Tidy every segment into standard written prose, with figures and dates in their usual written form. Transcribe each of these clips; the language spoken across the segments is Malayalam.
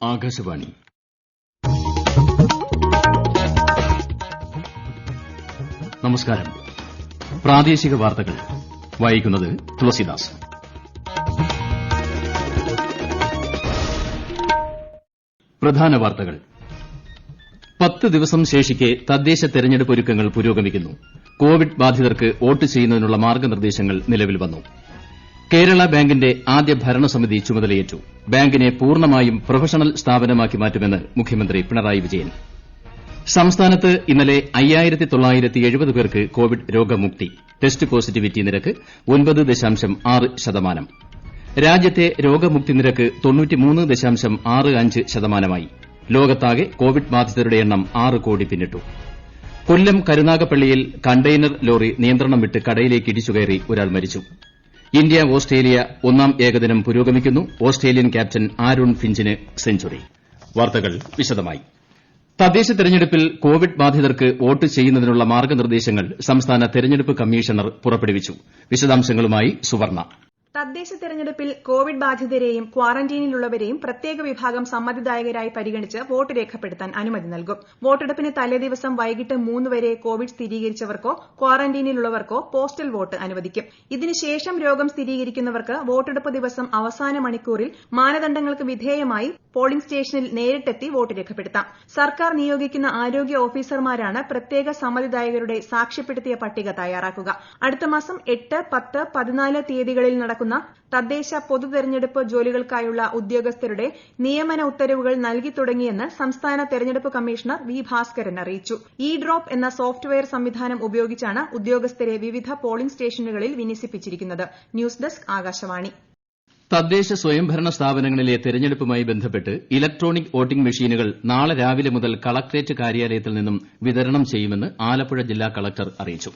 ആകാശവാണി. നമസ്കാരം. പ്രാദേശിക വാർത്തകൾ വായിക്കുന്നത് തുളസിദാസ്. പ്രധാന വാർത്തകൾ. 10 ദിവസം ശേഷിക്കെ തദ്ദേശ തെരഞ്ഞെടുപ്പ് ഒരുക്കങ്ങൾ പുരോഗമിക്കുന്നു. കോവിഡ് ബാധിതർക്ക് വോട്ട് ചെയ്യുന്നതിനുള്ള മാർഗ്ഗനിർദ്ദേശങ്ങൾ നിലവിൽ വന്നു. കേരള ബാങ്കിന്റെ ആദ്യ ഭരണസമിതി ചുമതലയേറ്റു. ബാങ്കിനെ പൂർണ്ണമായും പ്രൊഫഷണൽ സ്ഥാപനമാക്കി മാറ്റുമെന്ന് മുഖ്യമന്ത്രി പിണറായി വിജയൻ. സംസ്ഥാനത്ത് ഇന്നലെ 5970 പേർക്ക് കോവിഡ് രോഗമുക്തി. ടെസ്റ്റ് പോസിറ്റിവിറ്റി നിരക്ക് 9.6%. രാജ്യത്തെ രോഗമുക്തി നിരക്ക് 93.65%. ലോകത്താകെ കോവിഡ് ബാധിതരുടെ എണ്ണം 6 കോടി പിന്നിട്ടു. കൊല്ലം കരുനാഗപ്പള്ളിയിൽ കണ്ടെയ്നർ ലോറി നിയന്ത്രണം വിട്ട് കടയിലേക്ക് ഇടിച്ചുകയറി ഒരാൾ മരിച്ചു. ഇന്ത്യ ഓസ്ട്രേലിയ ഒന്നാം ഏകദിനം പുരോഗമിക്കുന്നു. ഓസ്ട്രേലിയൻ ക്യാപ്റ്റൻ ആരോൺ ഫിഞ്ചിന് സെഞ്ചുറി. വാർത്തകൾ വിശദമായി. തദ്ദേശ തെരഞ്ഞെടുപ്പിൽ കോവിഡ് ബാധിതർക്ക് വോട്ട് ചെയ്യുന്നതിനുള്ള മാർഗ്ഗനിർദ്ദേശങ്ങൾ സംസ്ഥാന തെരഞ്ഞെടുപ്പ് കമ്മീഷണർ പുറപ്പെടുവിച്ചു. വിശദാംശങ്ങളുമായി സുവർണ. തദ്ദേശ തെരഞ്ഞെടുപ്പിൽ കോവിഡ് ബാധിതരെയും ക്വാറന്റീനിലുള്ളവരെയും പ്രത്യേക വിഭാഗം സമ്മതിദായകരായി പരിഗണിച്ച് വോട്ട് രേഖപ്പെടുത്താൻ അനുമതി നൽകും. വോട്ടെടുപ്പിന് തലേദിവസം വൈകിട്ട് 3 വരെ കോവിഡ് സ്ഥിരീകരിച്ചവർക്കോ ക്വാറന്റീനിലുള്ളവർക്കോ പോസ്റ്റൽ വോട്ട് അനുവദിക്കും. ഇതിനുശേഷം രോഗം സ്ഥിരീകരിക്കുന്നവർക്ക് വോട്ടെടുപ്പ് ദിവസം അവസാന മണിക്കൂറിൽ മാനദണ്ഡങ്ങൾക്ക് വിധേയമായി പോളിംഗ് സ്റ്റേഷനിൽ നേരിട്ടെത്തി വോട്ട് രേഖപ്പെടുത്താം. സർക്കാർ നിയോഗിക്കുന്ന ആരോഗ്യ ഓഫീസർമാരാണ് പ്രത്യേക സമ്മതിദായകരുടെ സാക്ഷ്യപ്പെടുത്തിയ പട്ടിക തയ്യാറാക്കുക. അടുത്ത മാസം 8, 10, 14 തീയതികളിൽ നടക്കുന്ന തദ്ദേശ പൊതു തെരഞ്ഞെടുപ്പ് ജോലികൾക്കായുള്ള ഉദ്യോഗസ്ഥരുടെ നിയമന ഉത്തരവുകൾ നൽകി തുടങ്ങിയെന്ന് സംസ്ഥാന തെരഞ്ഞെടുപ്പ് കമ്മീഷണർ വി ഭാസ്കരൻ അറിയിച്ചു. ഇ ഡ്രോപ്പ് എന്ന സോഫ്റ്റ്വെയർ സംവിധാനം ഉപയോഗിച്ചാണ് ഉദ്യോഗസ്ഥരെ വിവിധ പോളിംഗ് സ്റ്റേഷനുകളിൽ വിന്യസിപ്പിച്ചിരിക്കുന്നത്. News desk Akashvani. തദ്ദേശ സ്വയംഭരണ സ്ഥാപനങ്ങളിലെ തെരഞ്ഞെടുപ്പുമായി ബന്ധപ്പെട്ട് ഇലക്ട്രോണിക് വോട്ടിംഗ് മെഷീനുകൾ നാളെ രാവിലെ മുതൽ കളക്ടറേറ്റ് കാര്യാലയത്തിൽ നിന്നും വിതരണം ചെയ്യുമെന്ന് ആലപ്പുഴ ജില്ലാ കളക്ടർ അറിയിച്ചു.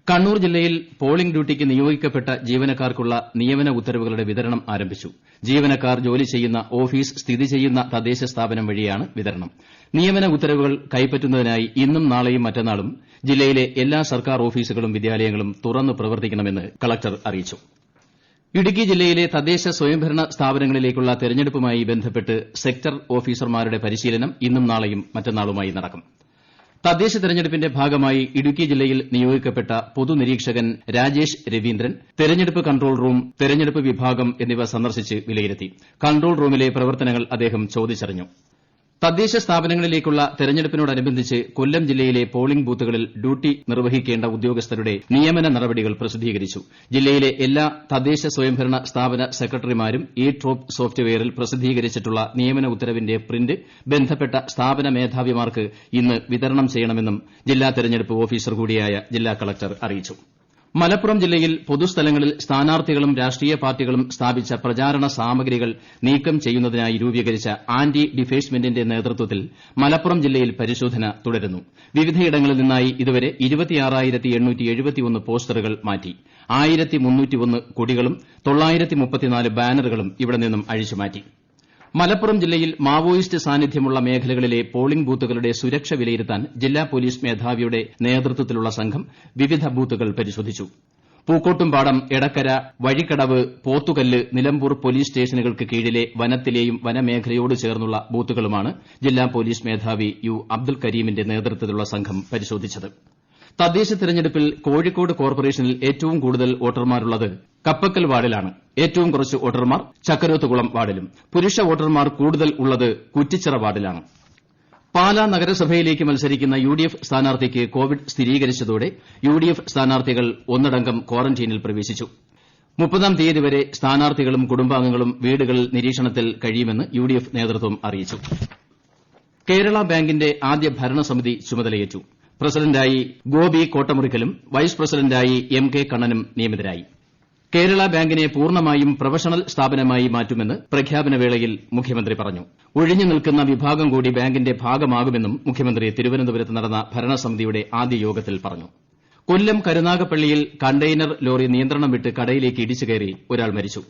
കണ്ണൂർ ജില്ലയിൽ പോളിംഗ് ഡ്യൂട്ടിക്ക് നിയോഗിക്കപ്പെട്ട ജീവനക്കാർക്കുള്ള നിയമന ഉത്തരവുകളുടെ വിതരണം ആരംഭിച്ചു. ജീവനക്കാർ ജോലി ചെയ്യുന്ന ഓഫീസ് സ്ഥിതി ചെയ്യുന്ന തദ്ദേശ സ്ഥാപനം വഴിയാണ് വിതരണം. നിയമന ഉത്തരവുകൾ കൈപ്പറ്റുന്നതിനായി ഇന്നും നാളെയും മറ്റന്നാളും ജില്ലയിലെ എല്ലാ സർക്കാർ ഓഫീസുകളും വിദ്യാലയങ്ങളും തുറന്ന് പ്രവർത്തിക്കണമെന്ന് കളക്ടർ അറിയിച്ചു. ഇടുക്കി ജില്ലയിലെ തദ്ദേശ സ്വയംഭരണ സ്ഥാപനങ്ങളിലേക്കുള്ള തെരഞ്ഞെടുപ്പുമായി ബന്ധപ്പെട്ട് സെക്ടർ ഓഫീസർമാരുടെ പരിശീലനം ഇന്നും നാളെയും മറ്റന്നാളുമായി നടക്കും. തദ്ദേശ തെരഞ്ഞെടുപ്പിന്റെ ഭാഗമായി ഇടുക്കി ജില്ലയിൽ നിയോഗിക്കപ്പെട്ട പൊതുനിരീക്ഷകൻ രാജേഷ് രവീന്ദ്രൻ തെരഞ്ഞെടുപ്പ് കൺട്രോൾ റൂം, തെരഞ്ഞെടുപ്പ് വിഭാഗം എന്നിവ സന്ദർശിച്ച് വിലയിരുത്തി. കൺട്രോൾ റൂമിലെ പ്രവർത്തനങ്ങൾ അദ്ദേഹം ചോദിച്ചറിഞ്ഞു. തദ്ദേശ സ്ഥാപനങ്ങളിലേക്കുള്ള തെരഞ്ഞെടുപ്പിനോടനുബന്ധിച്ച് കൊല്ലം ജില്ലയിലെ പോളിംഗ് ബൂത്തുകളിൽ ഡ്യൂട്ടി നിർവഹിക്കേണ്ട ഉദ്യോഗസ്ഥരുടെ നിയമന നടപടികൾ പ്രസിദ്ധീകരിച്ചു. ജില്ലയിലെ എല്ലാ തദ്ദേശ സ്വയംഭരണ സ്ഥാപന സെക്രട്ടറിമാരും ഇ ഡ്രോപ്പ് സോഫ്റ്റ്വെയറിൽ പ്രസിദ്ധീകരിച്ചിട്ടുള്ള നിയമന ഉത്തരവിന്റെ പ്രിന്റ് ബന്ധപ്പെട്ട സ്ഥാപന മേധാവിമാർക്ക് ഇന്ന് വിതരണം ചെയ്യണമെന്നും ജില്ലാ തെരഞ്ഞെടുപ്പ് ഓഫീസർ കൂടിയായ ജില്ലാ കളക്ടർ അറിയിച്ചു. മലപ്പുറം ജില്ലയിൽ പൊതുസ്ഥലങ്ങളിൽ സ്ഥാനാർത്ഥികളും രാഷ്ട്രീയ പാർട്ടികളും സ്ഥാപിച്ച പ്രചാരണ സാമഗ്രികൾ നീക്കം ചെയ്യുന്നതിനായി രൂപീകരിച്ച ആന്റി ഡിഫേഴ്സ്മെന്റിന്റെ നേതൃത്വത്തിൽ മലപ്പുറം ജില്ലയിൽ പരിശോധന തുടരുന്നു. വിവിധയിടങ്ങളിൽ നിന്നായി ഇതുവരെ 26,871 പോസ്റ്ററുകൾ മാറ്റി. 1,301 കൊടികളും 934 ബാനറുകളും ഇവിടെ നിന്നും അഴിച്ചുമാറ്റി. മലപ്പുറം ജില്ലയിൽ മാവോയിസ്റ്റ് സാന്നിധ്യമുള്ള മേഖലകളിലെ പോളിംഗ് ബൂത്തുകളുടെ സുരക്ഷ വിലയിരുത്താൻ ജില്ലാ പോലീസ് മേധാവിയുടെ നേതൃത്വത്തിലുള്ള സംഘം വിവിധ ബൂത്തുകൾ പരിശോധിച്ചു. പൂക്കോട്ടുംപാടം, എടക്കര, വഴിക്കടവ്, പോത്തുകല്ല്, നിലമ്പൂർ പോലീസ് സ്റ്റേഷനുകൾക്ക് കീഴിലെ വനത്തിലെയും വനമേഖലയോട് ചേർന്നുള്ള ബൂത്തുകളുമാണ് ജില്ലാ പോലീസ് മേധാവി യു അബ്ദുൽ കരീമിന്റെ നേതൃത്വത്തിലുള്ള സംഘം പരിശോധിച്ചത്. തദ്ദേശ തെരഞ്ഞെടുപ്പിൽ കോഴിക്കോട് കോർപ്പറേഷനിൽ ഏറ്റവും കൂടുതൽ വോട്ടർമാരുള്ളത് കപ്പക്കൽ വാർഡിലാണ്. ഏറ്റവും കുറച്ച് വോട്ടർമാർ ചക്കരോത്തുകുളം വാർഡിലും. പുരുഷ വോട്ടർമാർ കൂടുതൽ ഉള്ളത് കുറ്റിച്ചിറ വാർഡിലാണ്. പാലാ നഗരസഭയിലേക്ക് മത്സരിക്കുന്ന യുഡിഎഫ് സ്ഥാനാർത്ഥിക്ക് കോവിഡ് സ്ഥിരീകരിച്ചതോടെ യുഡിഎഫ് സ്ഥാനാർത്ഥികൾ ഒന്നടങ്കം ക്വാറന്റീനിൽ പ്രവേശിച്ചു. 30-ാം തീയതി വരെ സ്ഥാനാർത്ഥികളും കുടുംബാംഗങ്ങളും വീടുകളിൽ നിരീക്ഷണത്തിൽ കഴിയുമെന്ന് യുഡിഎഫ് നേതൃത്വം അറിയിച്ചു. കേരള ബാങ്കിന്റെ ആദ്യ ഭരണസമിതി ചുമതലയേറ്റു. പ്രസിഡന്റായി ഗോപി കോട്ടമുറിക്കലും വൈസ് പ്രസിഡന്റായി എം കെ കണ്ണനും നിയമിതരായി. കേരള ബാങ്കിനെ പൂർണ്ണമായും പ്രൊഫഷണൽ സ്ഥാപനമായി മാറ്റുമെന്ന് പ്രഖ്യാപനവേളയിൽ മുഖ്യമന്ത്രി പറഞ്ഞു. ഒഴിഞ്ഞു നിൽക്കുന്ന വിഭാഗം കൂടി ബാങ്കിന്റെ ഭാഗമാകുമെന്നും മുഖ്യമന്ത്രി തിരുവനന്തപുരത്ത് നടന്ന ഭരണസമിതിയുടെ ആദ്യ യോഗത്തിൽ പറഞ്ഞു. കൊല്ലം കരുനാഗപ്പള്ളിയിൽ കണ്ടെയ്നർ ലോറി നിയന്ത്രണം വിട്ട് കടയിലേക്ക് ഇടിച്ചുകയറി ഒരാൾ മരിച്ചു.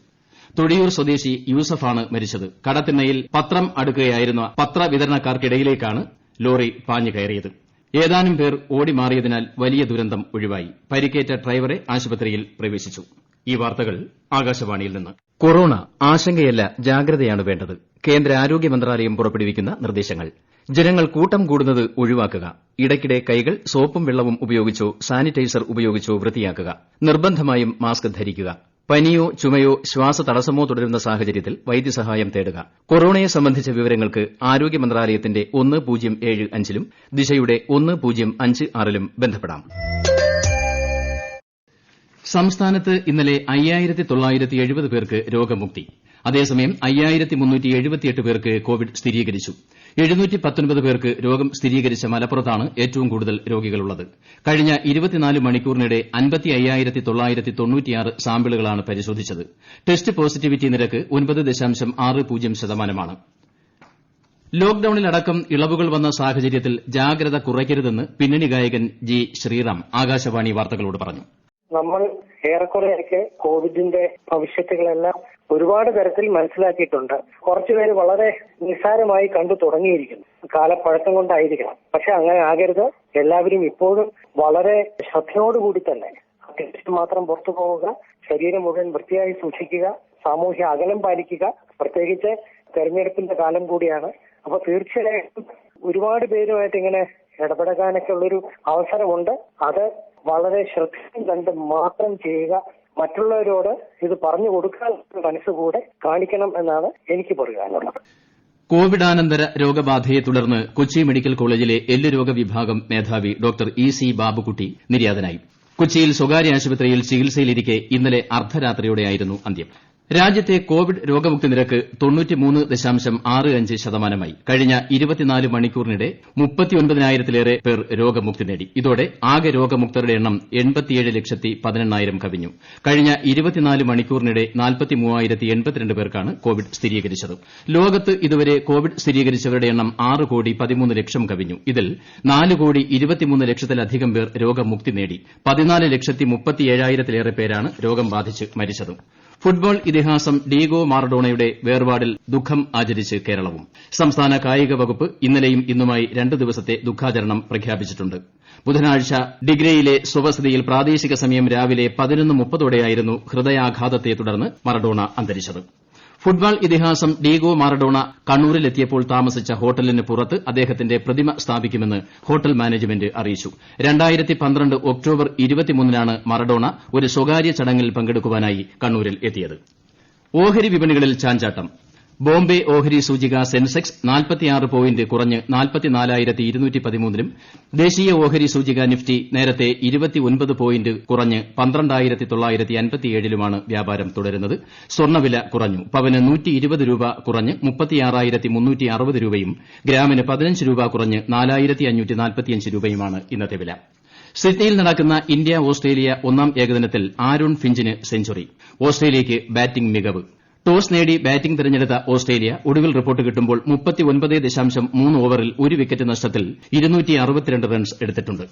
തൊടിയൂർ സ്വദേശി യൂസഫാണ് മരിച്ചത്. കടത്തിണ്ണയിൽ പത്രം അടുക്കുകയായിരുന്ന പത്രവിതരണക്കാർക്കിടയിലേക്കാണ് ലോറി പാഞ്ഞു കയറിയത്. ഏതാനും പേർ ഓടിമാറിയതിനാൽ വലിയ ദുരന്തം ഒഴിവായി. പരിക്കേറ്റ ഡ്രൈവറെ ആശുപത്രിയിൽ പ്രവേശിച്ചു. ഈ വാർത്തകൾ ആകാശവാണിയിൽ നിന്ന്. കൊറോണ ആശങ്കയല്ല ജാഗ്രതയാണ് വേണ്ടത്. കേന്ദ്ര ആരോഗ്യ മന്ത്രാലയം പുറപ്പെടുവിക്കുന്ന നിർദ്ദേശങ്ങൾ. ജനങ്ങൾ കൂട്ടം കൂടുന്നത് ഒഴിവാക്കുക. ഇടയ്ക്കിടെ കൈകൾ സോപ്പും വെള്ളവും ഉപയോഗിച്ചോ സാനിറ്റൈസർ ഉപയോഗിച്ചോ വൃത്തിയാക്കുക. നിർബന്ധമായും മാസ്ക് ധരിക്കുക. പനിയോ ചുമയോ ശ്വാസതടസ്സമോ തുടരുന്ന സാഹചര്യത്തിൽ വൈദ്യസഹായം തേടുക. കൊറോണയെ സംബന്ധിച്ച വിവരങ്ങൾക്ക് ആരോഗ്യ മന്ത്രാലയത്തിന്റെ 1075-ലും ദിശയുടെ 1056-ലും ബന്ധപ്പെടാം. സംസ്ഥാനത്ത് ഇന്നലെ 5970 പേർക്ക് രോഗമുക്തി. അതേസമയം 5378 പേർക്ക് കോവിഡ് സ്ഥിരീകരിച്ചു. 719 പേർക്ക് രോഗം സ്ഥിരീകരിച്ച മലപ്പുറത്താണ് ഏറ്റവും കൂടുതൽ രോഗികളുള്ളത്. കഴിഞ്ഞ 24 മണിക്കൂറിനിടെ 55,996 സാമ്പിളുകളാണ് പരിശോധിച്ചത്. ടെസ്റ്റ് പോസിറ്റിവിറ്റി നിരക്ക് 9.60%. ലോക്ഡൌണിലടക്കം ഇളവുകൾ വന്ന സാഹചര്യത്തിൽ ജാഗ്രത കുറയ്ക്കരുതെന്ന് പിന്നണി ഗായകൻ ജി ശ്രീറാം ആകാശവാണി വാർത്തകളോട് പറഞ്ഞു. നമ്മൾ ഏറെക്കുറെയൊക്കെ കോവിഡിന്റെ ഭവിഷ്യത്തുകളെല്ലാം ഒരുപാട് തരത്തിൽ മനസ്സിലാക്കിയിട്ടുണ്ട്. കുറച്ചുപേര് വളരെ നിസ്സാരമായി കണ്ടു തുടങ്ങിയിരിക്കുന്നു. കാലപ്പഴക്കം കൊണ്ടായിരിക്കണം. പക്ഷെ അങ്ങനെ ആകരുത്. എല്ലാവരും ഇപ്പോഴും വളരെ ശ്രദ്ധയോടുകൂടി തന്നെ അത്യാവശ്യം മാത്രം പുറത്തു പോവുക, ശരീരം മുഴുവൻ വൃത്തിയായി സൂക്ഷിക്കുക, സാമൂഹ്യ അകലം പാലിക്കുക. പ്രത്യേകിച്ച് തെരഞ്ഞെടുപ്പിന്റെ കാലം കൂടിയാണ്. അപ്പൊ തീർച്ചയായിട്ടും ഒരുപാട് പേരുമായിട്ട് ഇങ്ങനെ ഇടപെടാനൊക്കെ ഉള്ളൊരു അവസരമുണ്ട്. അത് വളരെ ശ്രദ്ധയും കണ്ട് മാത്രം ചെയ്യുക. മറ്റുള്ളവരോട് ഇത് പറഞ്ഞു കൊടുക്കാൻ മനസ്സുകൂടെ കാണിക്കണം എന്നാണ് എനിക്ക് പറയാനുള്ളത്. കോവിഡാനന്തര രോഗബാധയെ തുടർന്ന് കൊച്ചി മെഡിക്കൽ കോളേജിലെ എല്ലുരോഗ വിഭാഗം മേധാവി ഡോക്ടർ EC ബാബുക്കുട്ടി നിര്യാതനായി. കൊച്ചിയിൽ സ്വകാര്യ ആശുപത്രിയിൽ ചികിത്സയിലിരിക്കെ ഇന്നലെ അർദ്ധരാത്രിയോടെയായിരുന്നു അന്ത്യം. രാജ്യത്തെ കോവിഡ് രോഗമുക്തി നിരക്ക് 93.65%. കഴിഞ്ഞ 24 മണിക്കൂറിനിടെ 39,000-ലേറെ പേർ രോഗമുക്തി നേടി. ഇതോടെ ആകെ രോഗമുക്തരുടെ എണ്ണം 87,18,000 കവിഞ്ഞു. കഴിഞ്ഞ 24 മണിക്കൂറിനിടെ 43,082 പേർക്കാണ് കോവിഡ് സ്ഥിരീകരിച്ചത്. ലോകത്ത് ഇതുവരെ കോവിഡ് സ്ഥിരീകരിച്ചവരുടെ എണ്ണം 6,13,00,000 കവിഞ്ഞു. ഇതിൽ 4,23,00,000-ലധികം പേർ രോഗമുക്തി നേടി. 14,37,000-ലേറെ പേരാണ് രോഗം ബാധിച്ച് മരിച്ചത്. ഫുട്ബോൾ ഇതിഹാസം ഡീഗോ മാറഡോണയുടെ വേർപാടിൽ ദുഃഖം ആചരിച്ച് കേരളവും. സംസ്ഥാന കായിക വകുപ്പ് ഇന്നലെയും ഇന്നുമായി 2 ദിവസത്തെ ദുഃഖാചരണം പ്രഖ്യാപിച്ചിട്ടുണ്ട്. ബുധനാഴ്ച ഡിഗ്രയിലെ സ്വവസതിയിൽ പ്രാദേശിക സമയം രാവിലെ 11:30ഓടെയായിരുന്നു ഹൃദയാഘാതത്തെ തുടർന്ന് മറഡോണ അന്തരിച്ചത്. ഫുട്ബോൾ ഇതിഹാസം ഡീഗോ മാറഡോണ കണ്ണൂരിലെത്തിയപ്പോൾ താമസിച്ച ഹോട്ടലിന് പുറത്ത് അദ്ദേഹത്തിന്റെ പ്രതിമ സ്ഥാപിക്കുമെന്ന് ഹോട്ടൽ മാനേജ്മെന്റ് അറിയിച്ചു. 2012 ഒക്ടോബർ 23-നാണ് മറഡോണ ഒരു സ്വകാര്യ ചടങ്ങിൽ പങ്കെടുക്കുവാനായി കണ്ണൂരിൽ എത്തിയത്. ഓഹരി വിപണികളിൽ ചാഞ്ചാട്ടം. ബോംബെ ഓഹരി സൂചിക സെൻസെക്സ് 46 പോയിന്റ് കുറഞ്ഞ് 44,213-ലും ദേശീയ ഓഹരി സൂചിക നിഫ്റ്റി നേരത്തെ 29 പോയിന്റ് കുറഞ്ഞ് 12,957-ലുമാണ് വ്യാപാരം തുടരുന്നത്. സ്വർണ്ണവില കുറഞ്ഞു. പവന് 120 രൂപ കുറഞ്ഞ് 36,360 രൂപയും ഗ്രാമിന് 15 രൂപ കുറഞ്ഞ് 4,545 രൂപയുമാണ് ഇന്നത്തെ വില. സിഡ്നിയിൽ നടക്കുന്ന ഇന്ത്യ ഓസ്ട്രേലിയ 1-ാം ഏകദിനത്തിൽ ആരോൺ ഫിഞ്ചിന് സെഞ്ചുറി. ഓസ്ട്രേലിയയ്ക്ക് ബാറ്റിംഗ് മികവ്. ടോസ് നേടി ബാറ്റിംഗ് തിരഞ്ഞെടുത്ത ഓസ്ട്രേലിയ ഒടുവിൽ റിപ്പോർട്ട് കിട്ടുമ്പോൾ 39.3 ഓവറിൽ 1 വിക്കറ്റ് നഷ്ടത്തിൽ 262 റൺസ് എടുത്തിട്ടുണ്ട്.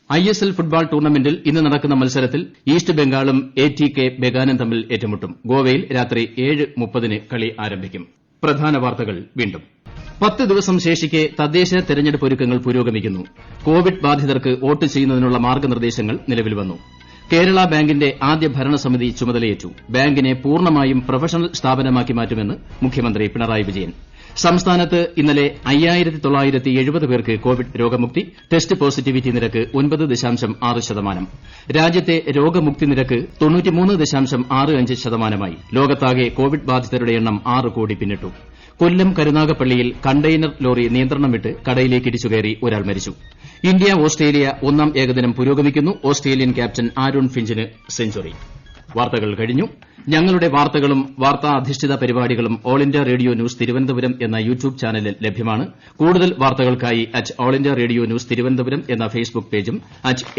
ISL ഫുട്ബോൾ ടൂർണമെന്റിൽ ഇന്ന് നടക്കുന്ന മത്സരത്തിൽ ഈസ്റ്റ് ബംഗാളും ATK ബെഗാനും തമ്മിൽ ഏറ്റുമുട്ടും. ഗോവയിൽ രാത്രി 7:30-ന് കളി ആരംഭിക്കും. പ്രധാന വാർത്തകൾ വീണ്ടും. 10 ദിവസം ശേഷിക്കെ തദ്ദേശ തെരഞ്ഞെടുപ്പ് ഒരുക്കങ്ങൾ പുരോഗമിക്കുന്നു. കോവിഡ് ബാധിതർക്ക് വോട്ട് ചെയ്യുന്നതിനുള്ള മാർഗ്ഗനിർദ്ദേശങ്ങൾ നിലവിൽ വന്നു. കേരള ബാങ്കിന്റെ ആദ്യ ഭരണസമിതി ചുമതലയേറ്റു. ബാങ്കിനെ പൂർണ്ണമായും പ്രൊഫഷണൽ സ്ഥാപനമാക്കി മാറ്റുമെന്ന് മുഖ്യമന്ത്രി പിണറായി വിജയൻ. സംസ്ഥാനത്ത് ഇന്നലെ 5970 പേർക്ക് കോവിഡ് രോഗമുക്തി. ടെസ്റ്റ് പോസിറ്റിവിറ്റി നിരക്ക് 9.6%. രാജ്യത്തെ രോഗമുക്തി നിരക്ക് 93.65%. ലോകത്താകെ കോവിഡ് ബാധിതരുടെ എണ്ണം 6 കോടി പിന്നിട്ടു. കൊല്ലം കരുനാഗപ്പള്ളിയിൽ കണ്ടെയ്നർ ലോറി നിയന്ത്രണം വിട്ട് കടയിലേക്ക് ഇടിച്ചുകയറി ഒരാൾ മരിച്ചു. ഇന്ത്യ ഓസ്ട്രേലിയ 1-ാം ഏകദിനം പുരോഗമിക്കുന്നു. ഓസ്ട്രേലിയൻ ക്യാപ്റ്റൻ ആരോൺ ഫിഞ്ചിന് സെഞ്ചുറി. വാർത്തകൾ കഴിഞ്ഞു. ഞങ്ങളുടെ വാർത്തകളും വാർത്താധിഷ്ഠിത പരിപാടികളും All India Radio News Thiruvananthapuram എന്ന യൂട്യൂബ് ചാനലിൽ ലഭ്യമാണ്. കൂടുതൽ വാർത്തകൾക്കായി @All India Radio News Thiruvananthapuram എന്ന ഫേസ്ബുക്ക് പേജും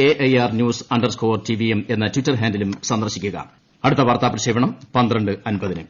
@AIR News_TVM എന്ന ട്വിറ്റർ ഹാൻഡിലും സന്ദർശിക്കുക. അടുത്ത വാർത്താ പ്രക്ഷേപണം 12:50-ന്.